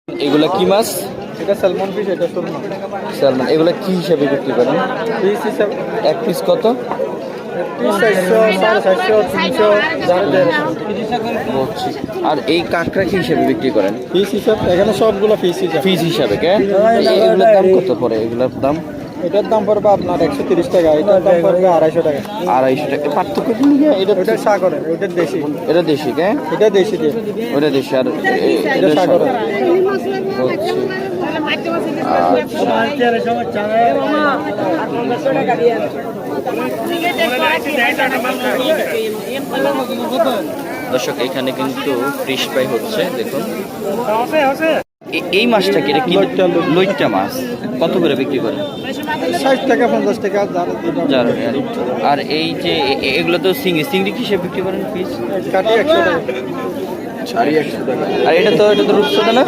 এগুলা কি মাছ? এটা স্যালমন ফিশ, এটা সুরমা। স্যালমন। এগুলা কি হিসাবে বিক্রি করেন? পিস হিসাবে এক পিস কত? পিস 400, 450, 300, যার বুঝছি। আর এই কাঁকড়া কি হিসাবে বিক্রি করেন? পিস হিসাব, এখানে সবগুলো পিস হিসাব। পিস হিসাবে কে? এগুলোর দাম কত পড়ে? এগুলোর দাম এটার দাম পড়বে আপনার 130 টাকা, এটার দাম পড়বে 250 টাকা। 250 টাকা। পার্থক্য কি? এটা ওটা সাগরের, ওটা দেশি। এটা দেশি কে? এটা দেশি দিয়ে, ওটা দেশি আর এটা সাগরের। দর্শক এখানে কিন্তু ফিশ ফ্রাই হচ্ছে, দেখুন। এই মাছটা কি? এটা কি? লইট্টা মাছ। কত করে বিক্রি করেন? 60 টাকা, 50 টাকা যার। আর এই যে এগুলো তো চিংড়ি কিসে বিক্রি করেন পিস? কাটি 100 টাকা। আর এটা তো রূপসাদা না?